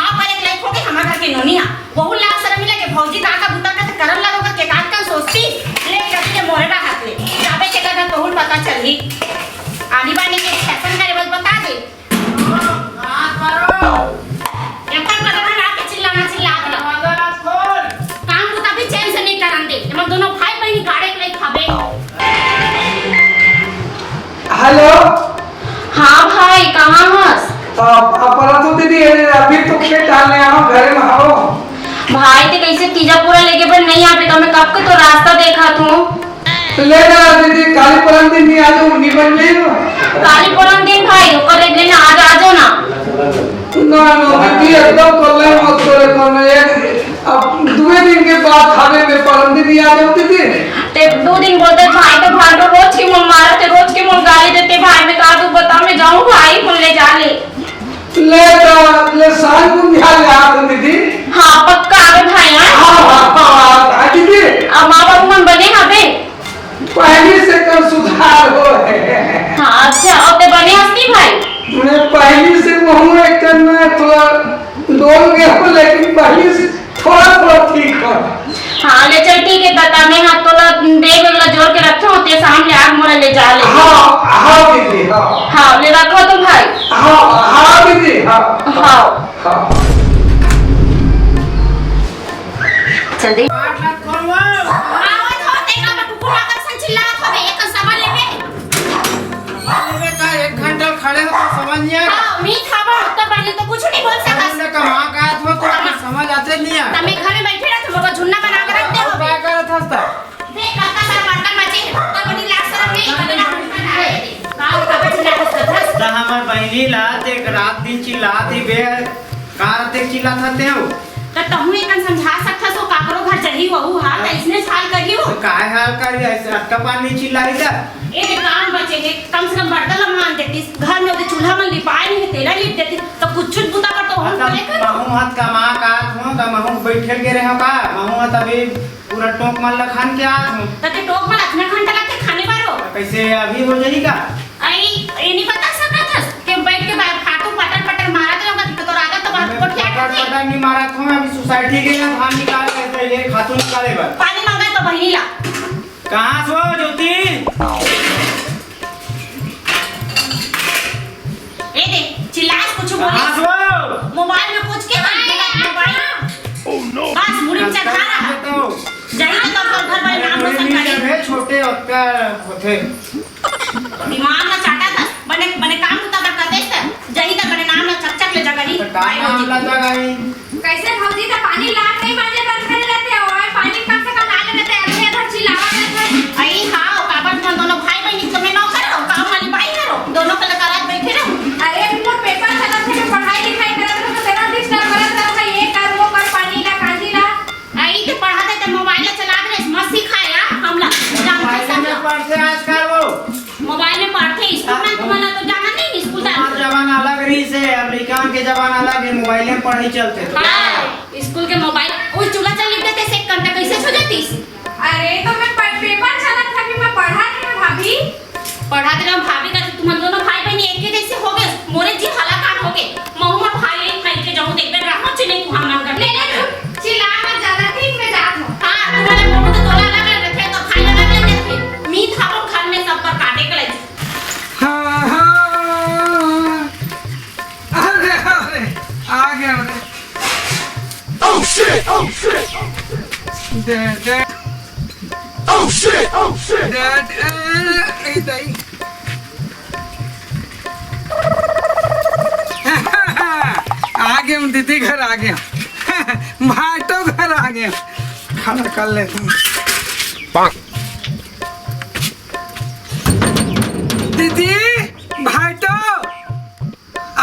मां पर एक लाइक हो के हमार घर के नोनिया बहुत लाज शर्म मिला के भौजी का बुता का करम लगोगा के काट का सोचती ले जाती के मोहरा हाथ ले जाबे के का बहुत पता चली आनी बानी के फैशन करे बस बता दे हां करो एकदम कदम ना के चिल्लाना चिल्ला दे आवाज खोल काम तो तभी चैन से नहीं करन दे हम दोनों भाई बहन गाड़े के लिए खाबे। हेलो हां भाई कहां हस अपना तो दीदी अभी तो खेत डालने आओ घर में आओ भाई ते कैसे तीजापुरा लेके पर नहीं आते तो मैं कब के तो रास्ता देखा तू ले ना दीदी काली परम दिन नहीं आ जाओ निकल ले काली परम दिन भाई ओकर लेने आज आ जाओ ना ना दीदी एकदम कोल्ले मत करे कोने अब 2 दिन के बाद खाने में परम दिन आ जाओ दीदी ते 2 दिन बोलते भाई तो भांडो रोज की मुंह मारते रोज की मुंह गाली देते भाई मैं का तू बता मैं जाऊं भाई मुझे ले जा ले साल को ध्यान ले आ दीदी हां पक्का आ भाई हां दीदी अब मां बाप मन बने हबे पहले से कम सुधार हो है हां अच्छा अब ते बने हस्ती भाई मैं पहले से मुंह एक करना थोड़ा डोल गया हूं लेकिन पहले से थोड़ा ठीक है हां ले चल ठीक है बता मैं हाथ तोला बैग वाला जोड़ के रखो ते सामने आग मोरा ले जा ले हां दीदी हां ले रखो तो भाई हां दीदी हां चल दे एक घंटा खड़े हो तो समझ नहीं आया मी खाबा तो पहले तो कुछ नहीं बोल सकता तुमने कहां का हो तो समझ आते नहीं है तमे घर में बैठे रह तुम लोग झुन्ना बना के रखते हो क्या कर रहा था बे काका सारा बर्तन मचे तो बड़ी लाज शर्म नहीं कभी ना बनाए काम का बचना कुछ था हमार बहनी लात एक रात दिन चिल्लाती बे कार ते चिल्लाते हो तो तहु एकन समझा सकता सो काकरो घर जही वहु हाल इसने छाल करी हो तो काय हाल कर ऐसे अटका पानी चिल्लाई जा ए काम बचे के कम से कम बर्तन मान देती घर में वो चूल्हा में लिपाए नहीं तेरा लिप देती तो कुछ बुता कर तो हम बोले कर महू हाथ कमा का हो का महू बैठे के रहो का महू हाथ अभी पूरा टोक मार लखान के आत हूं तते टोक में इतना घंटा लगते खाने बारो कैसे अभी हो जाएगा आई ये नहीं बता सकता था कि बैठ के बाहर फाटू पटर पटर मारा तो होगा तो रागा तो बाहर कोट क्या पटर नहीं मारा था मैं अभी सोसाइटी के ना धान निकाल कैसे ये खातू निकाले बस पानी मांगा तो बहनी ला कहां सो ज्योति ए दे चिल्लास कुछ बोले कहां सो मोबाइल में पूछ के मोबाइल ओह नो बस मुड़ी में चढ़ा रहा जाई तो घर वाले नाम रोशन करे छोटे का होते दिमाग ना चाटा था बने काम होता करते थे जाई तो बने नाम ना चक ले जगही नाम ला जगही कैसे भौजी तो पानी लाट नहीं बाजे बंद कर लेते हो पानी कम से कम डाल लेते हैं इधर चिल्लावा देते आई हां काबत में दोनों भाई बहन तुम ना करो काम वाली भाई करो दोनों कलाकार बैठे रहो अरे तुम पेपर चला थे पढ़ाई लिखाई करत तो तेरा डिस्टर्ब करत रहा ये कर वो कर पानी ला काजी ला आई के पढ़ाते तो मोबाइल चला दे मत सिखाया हमला पढ़ से आजकल वो मोबाइल में पढ़ते स्कूल में तुम्हारा तो जाना नहीं स्कूल का जमाना अलग रही से अमेरिका के जमाना अलग है मोबाइल में पढ़ाई चलते थे हां स्कूल के मोबाइल उस चूल्हा चल लिप देते से 1 घंटा कैसे सो जाती अरे तो मैं पेपर चला था कि मैं पढ़ा रही हूं भाभी पढ़ा दे रहा हूं भाभी का तुम दोनों भाई बहन एक ही जैसे हो गए मोरे जी हलाकान हो गए महू में भाई एक खाई के जाऊं देख रहा हूं चिल्ले तू हम कर ले चिल्ला मत ज्यादा ठीक में जात हूं हां तुम्हारे फोटो तो तोला अलग अलग रखे तो खाई अलग अलग देखे मी खाओ घर में सब पर काटे के लगे हां अरे आ गया oh shit dad oh shit dad इधर आ गया हम दीदी घर आ गया भाटो घर आ गया खाना कर ले तुम दीदी भाटो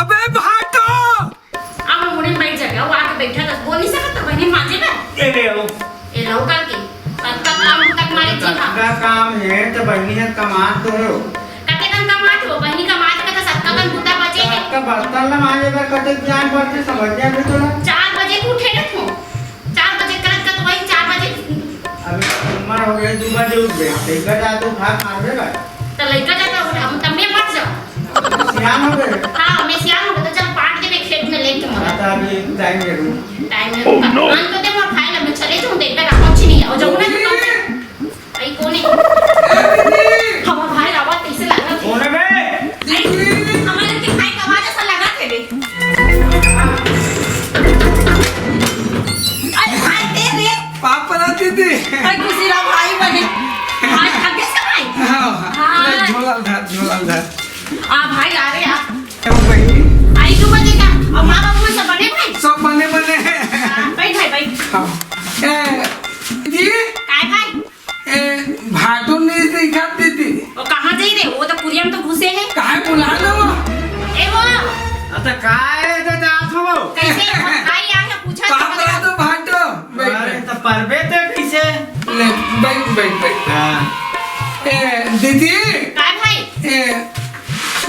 अबे भाटो अब मुड़ी बैठ जाएगा वो आके बैठा था बोल नहीं सकता बहनी मांजे ना ये ले आओ ये लो करके सबका काम तक मारे जी हां का काम है तो बहनी है कमात तो हो कते कन कमात हो बहनी कमात का तो सबका कन बुता बचे है का बर्तन ला मांजे पर कते जान पड़ते समझ जा भी थोड़ा 4 बजे को उठे रखो 4 बजे करत का तो वही 4 बजे अभी उम्र हो गया 2 बजे उठ गया लेकर जा तो भाग मारबे का तो लेकर जाता हम तब में मत जाओ सियान हो गए हां मैं सियान हो तो चल पाट दे खेत में लेके मरा था अभी टाइम ले लूं टाइम में कान तो दे मोर खाई ला मैं चले जाऊं देख बेटा कुछ नहीं और जाऊं ना दुकान से आई कोनी हम भाई आवाज कैसे लगा कौन है बे हमारे के भाई का आवाज ऐसा लगा थे बे अरे भाई दे रे पापा दीदी भाई दूसरा भाई बने आज आगे से भाई हाँ झोला धर आ भाई आ रहे आ बहनी आई तू बनेगा और माँ बाबू सब बने भाई सब बने बैठ भाई बैठ हाँ जी काय भाई भाटो नहीं दिखा दीदी वो कहाँ जाई रे वो तो कुरिया में तो घुसे हैं काहे बुला लो ए वो अच्छा काय दे जात हो कैसे भाई आ है पूछा पापा तो भाटो अरे तो परबे ते कैसे ले बैठ हां दीदी काय भाई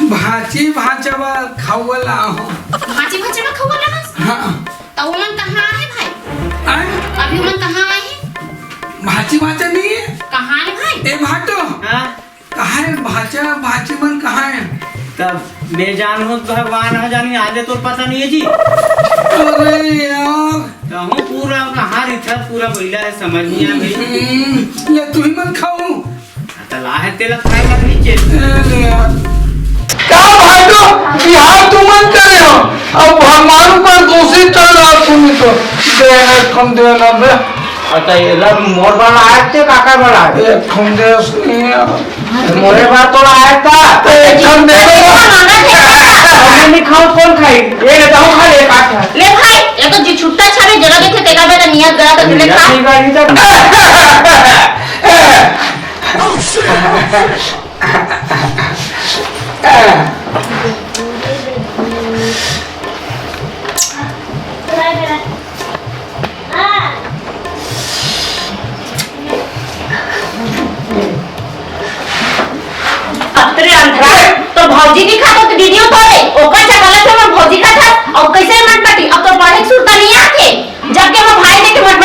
भाची भाचवा खावला हो भाजी भाजी में खवा लगा हाँ तो वो मन कहाँ है भाई आए अभी मन कहाँ आए हैं भाची भाचा नहीं है कहाँ है भाई ए भाटो हां कहाँ है भाचा भाची मन कहाँ है तब बेजान हो भगवान हो जानी आजे तो पता नहीं है जी अरे यार तो हम पूरा कहाँ रिथा पूरा पहिला है समझ नहीं आ भाई ले तू ही मन खाऊं तला है तेल खाए का नीचे ले यार क्या भाटो बिहार तुम मन करे हो अब हमारे ऊपर दोषी चल रहा तुम तो देना कम देना बे अच्छा ये लब मोर वाला आया थे काका वाला एक कम दे नहीं मोरे बार तो आया था एक कम दे हमने नहीं खाओ कौन खाई ये लेता हूँ खा ले काका ले भाई ये तो जी छुट्टा छावे जगह देखे तेरा बेटा नियत गया तो ले खा नहीं गाड़ी तक अतरे अंधरा तो भौजी नहीं खाता तो दीदी तो रे ओकर चकला से मैं भौजी खाता और कैसे मन पटी अब तो पढ़े सुरता नहीं आके जब के मैं भाई ने के मट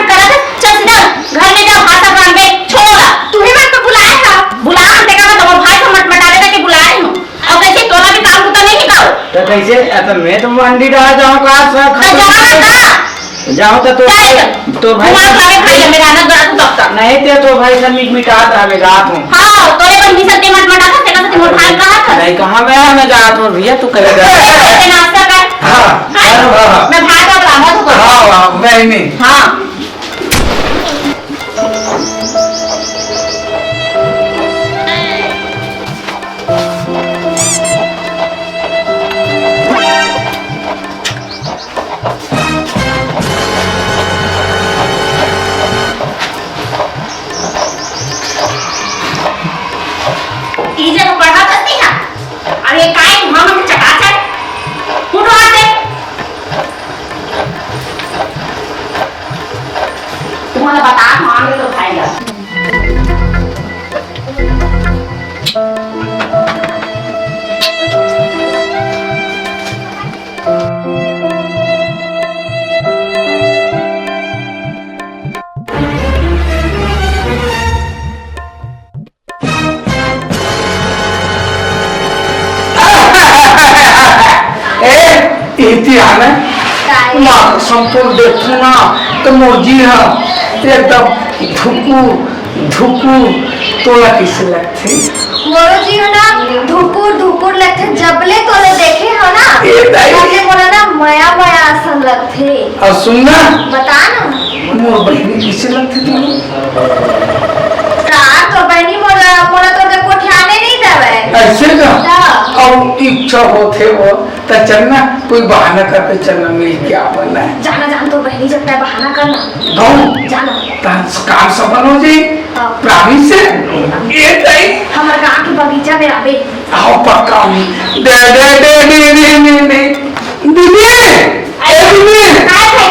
करा चल सीधा घर ले जाओ हाथ बांध दे छोड़ा तू ही मत बुलाया था बुला हम देखा तो मैं भाई को मटमटावे था कि बुलाए हूं और कैसे तोला भी काम तो नहीं निकाल तो कैसे तो मैं तो मंडी रहा जाऊँ का तो जाना था जाऊँ तो भाई तुम्हारा भाई मेरा ना गड़ा तू तब तक नहीं ते तो भाई सब मिटा था मैं रात हूँ हां तोरे पर भी सत्य मटमटा था तेरा तो मोर भाई कहा था नहीं कहाँ मैं जात हूँ भैया तू करेगा ऐसे नाश्ता कर हाँ मैं भाई का बराबर हूं हाँ बहनी हां इधर पढ़ा करती है और ये काय वहां में चटाचट उठो आते तुम्हारा बता मांगे तो खाएगा इतिहास है माँ संपूर्ण देखो ना तो मुर्जी है एकदम धुकू धुकू तोला किसे लगते मोरो जी हो ना धुकुर धुकुर लगते जबले तोले देखे हो ना ये नहीं। जबले मोला ना मया मया असन लगते और सुनना बता ना मोर बहनी किसे लगते तुम का तो बहनी मोला मोला तो देखो ध्यान नहीं देवे ऐसे का हाँ। और इच्छा होते हो तो चलना कोई बहाना करके चलना मिल क्या बनना है जाना जान तो बहनी जब तक बहाना करना गाँव जाना काम सफल हो जाए हाँ। प्राणी से ये नहीं हमारे गांव के बगीचा में आवे आओ पक्का दे दे दे दे दे दे दे दीदी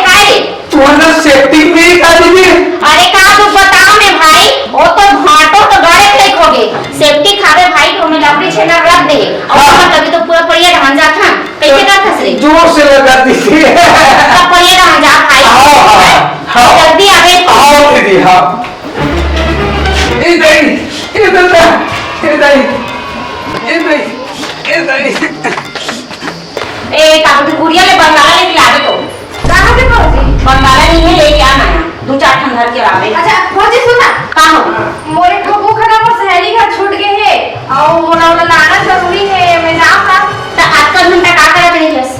काय तुम्हारा सेफ्टी में का दीदी अरे का तू बताओ ने भाई वो तो भाटो तो गड़े फेंक हो गए सेफ्टी खावे भाई तो मैं लकड़ी छेना रख दे और हाँ। तभी तो पूरा परिया ढांचा था कैसे का फंस रे जोर से लगा दीदी सब परिया ढांचा भाई हाँ जल्दी आवे आओ दीदी हाँ इधर ए ताऊ तू कुरिया ले के आवे। अच्छा भौजी सुना का हो मोरे ठोकू खड़ा मोर सहेली घर छूट गए है और मोला वाला लाना जरूरी है मैं जाऊँ ना। त आजकल घंटा का करत रही हस?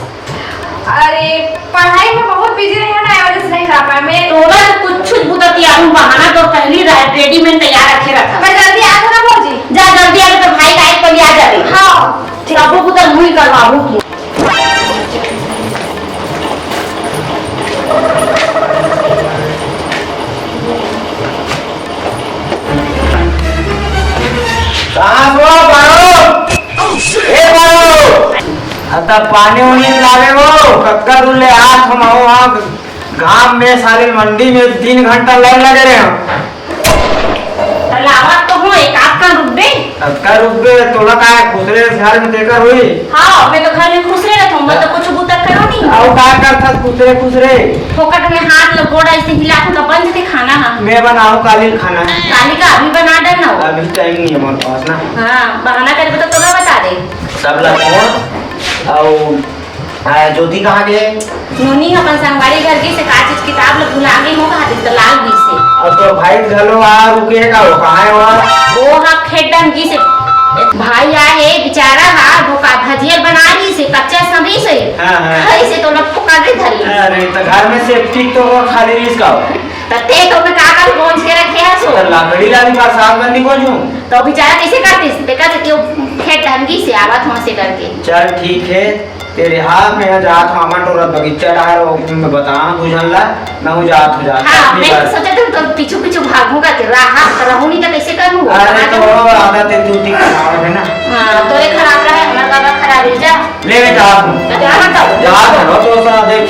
अरे पढ़ाई में बहुत बिजी रही है ना वजह से नहीं जा पाया मैं। तोरा कुछ बुतती आऊ बहाना तो पहली रेडीमेड तैयार रखे रखा। मैं जल्दी आ ना भौजी। जा जल्दी आ तो भाई का एक पली आ जावे। हाँ ठीक अब पुत्र मुई करवाबू की। आता पानी उनी लावे वो कक्का दुल्ले हाथ हम वहाँ घाम में सारी मंडी में 3 घंटा लाइन लगे रहे हम। लावा तो हो एक आध का रुक दे। कक्का रुक गए तोड़ा का खुदरे घर में देकर हुई। हाँ मैं तो घर में खुश रह रहता हूँ मैं तो कुछ बुता करो नहीं। आओ का करता खुदरे खुदरे फोकट में हाथ लगोड़ा ऐसे हिला तो बंद थे खाना ना। मैं बनाऊं कालीन खाना। काली का अभी बना डालना हो। अभी टाइम नहीं है हमारे पास ना। हाँ बहाना करके तो तोला बता दे। सब लग ज्योति कहाँ गए? नोनी अपन संगवारी घर की से का चीज किताब ल भुला गई हो कहा तो लाल भी से। और तो भाई घलो आ रुके का वो कहाँ है वहाँ? वो हाँ खेडन की से भाई आए बेचारा हा धोखा भजिया बना रही से कच्चा सभी से। हाँ हाँ। ऐसे तो लोग फुका दे धरी। अरे तो घर में सेफ्टी तो खाली रिस्क का ते तो मैं काका पहुंच के रखे है सो। तो लाकड़ी लानी बरसात में नहीं पहुंचूं। तो बेचारा कैसे करते देखा तो क्यों खेत ढंगी से आवत वहां से करके। चल ठीक है तेरे हाथ में जात मामा टोरा बगीचा डाल मैं बता बुझन ला मैं हूं जात हो जाता। हां मैं सोचा था तो पीछू पीछू भागूंगा कि राह रहूं नहीं तो कैसे करूं। अरे तो आदत है तू ठीक खराब है ना। हां तोरे खराब रहा हमारा बाबा खराब है जा ले मैं जात हूं जा हटाओ जात है तो सा देख।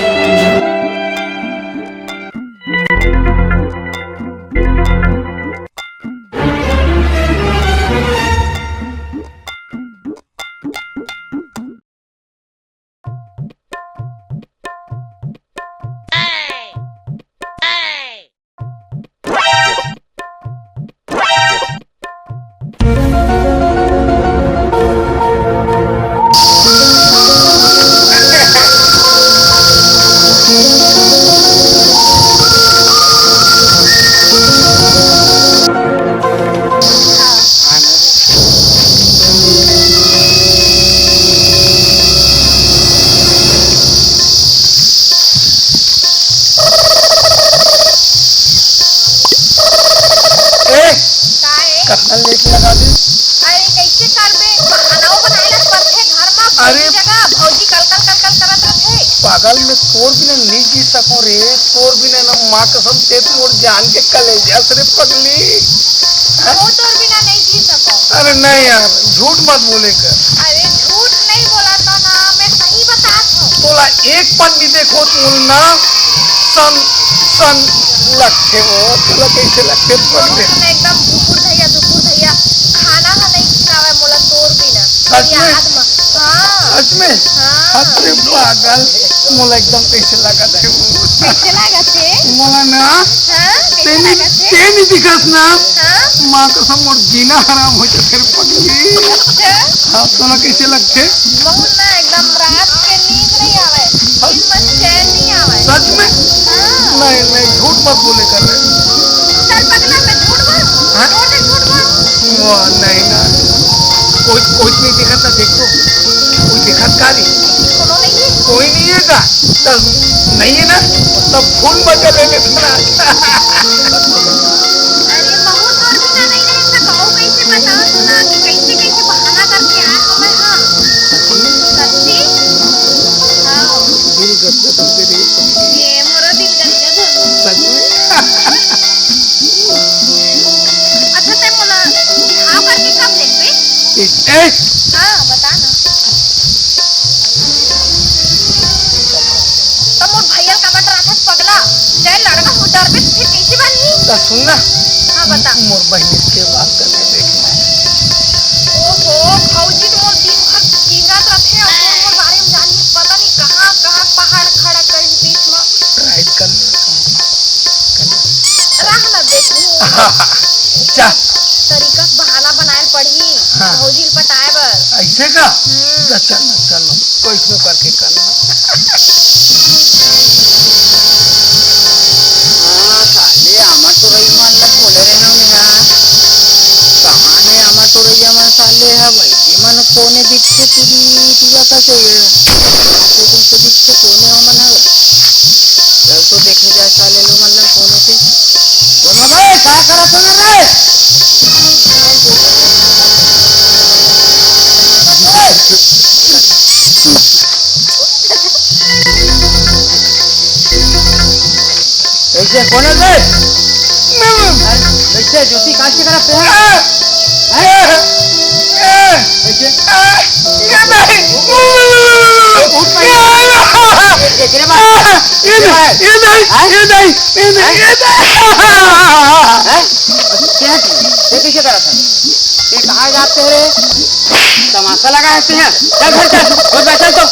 कत्ल लेट लगा दे। अरे कैसे करबे बहानाओ बनाएला परथे घर में अरे जगह भौजी कल करत रथे। पागल में तोर बिना नहीं जी सकूं रे तोर बिना ना माँ कसम ते मोर जान के कलेजा से पगली। वो तोर बिना नहीं जी सको। अरे नहीं यार झूठ मत बोले कर। अरे झूठ नहीं बोला तो ना मैं सही बतात हूँ। तोला एक पन भी देखो बोलना सन सन लगते वो तोला कैसे लगते पगले। एकदम दुपुर धैया खाना ना नहीं खिलावे मोला तोर बिना। सच में? हाँ सच में? हाँ। अरे पागल मोला एकदम कैसे लगा थे वो। कैसे लगा थे? मोला ना हाँ कैसे लगा थे? तेनी दिखत ना हाँ माँ कसम और जीना हराम हो जाते रे पगली। अच्छा हाँ तोला कैसे लगते? बहुत ना एकदम रात के नींद नहीं आवे दिन में चैन नहीं आवे। सच में? हाँ नहीं नहीं झूठ मत बोले कर रहे। चल पगला मैं झूठ बोल हाँ? झूठ बोल। वो नहीं ना कोई नहीं देखा था देखो कोई देखा कारी कोनो नहीं है। कोई नहीं है का तब नहीं है ना तब फूल बचा ले लेना। अरे बहुत और बिना नहीं रह सका कैसे बताओ तो ना कि कैसे बहाना करके आए हमें। हाँ सच्ची हाँ दिल गदगद हो गए रे पगली। ये मोरा दिल गदगद हो। सच में? अच्छा ते मोला बिहाव करके कब देखबे? ए हाँ बता ना। तो मोर भैया का बट रहा था पगला ते लड़का हो डरबे तो फिर कैसे बनी? तो सुनना हाँ बता। मोर बहन के बात करके देखना। ओहो भौजी तो मोर दिन भर कीनत रथे और मोर बारे में जानी पता नहीं कहाँ पहाड़ खड़ा कर बीच में राइट कर रह ना देखू। चा तरीका बहाना बनाए पड़ी। हाँ। भौजी पटाए बर। ऐसे का तो चल कैसे करके करना। हाँ खाली आमट कोने दिखते तुझा कैसे आंखों तुमसे दिखते कोने हो मना चल तो देखे जाए साले लो मतलब कोने पे बोलो भाई क्या करा सुन रे कैसे कोने पे कैसे ज्योति काशी करा पे कहाँ जाते रे तमाशा लगाते हैं चल घर चल बहुत बैठल तो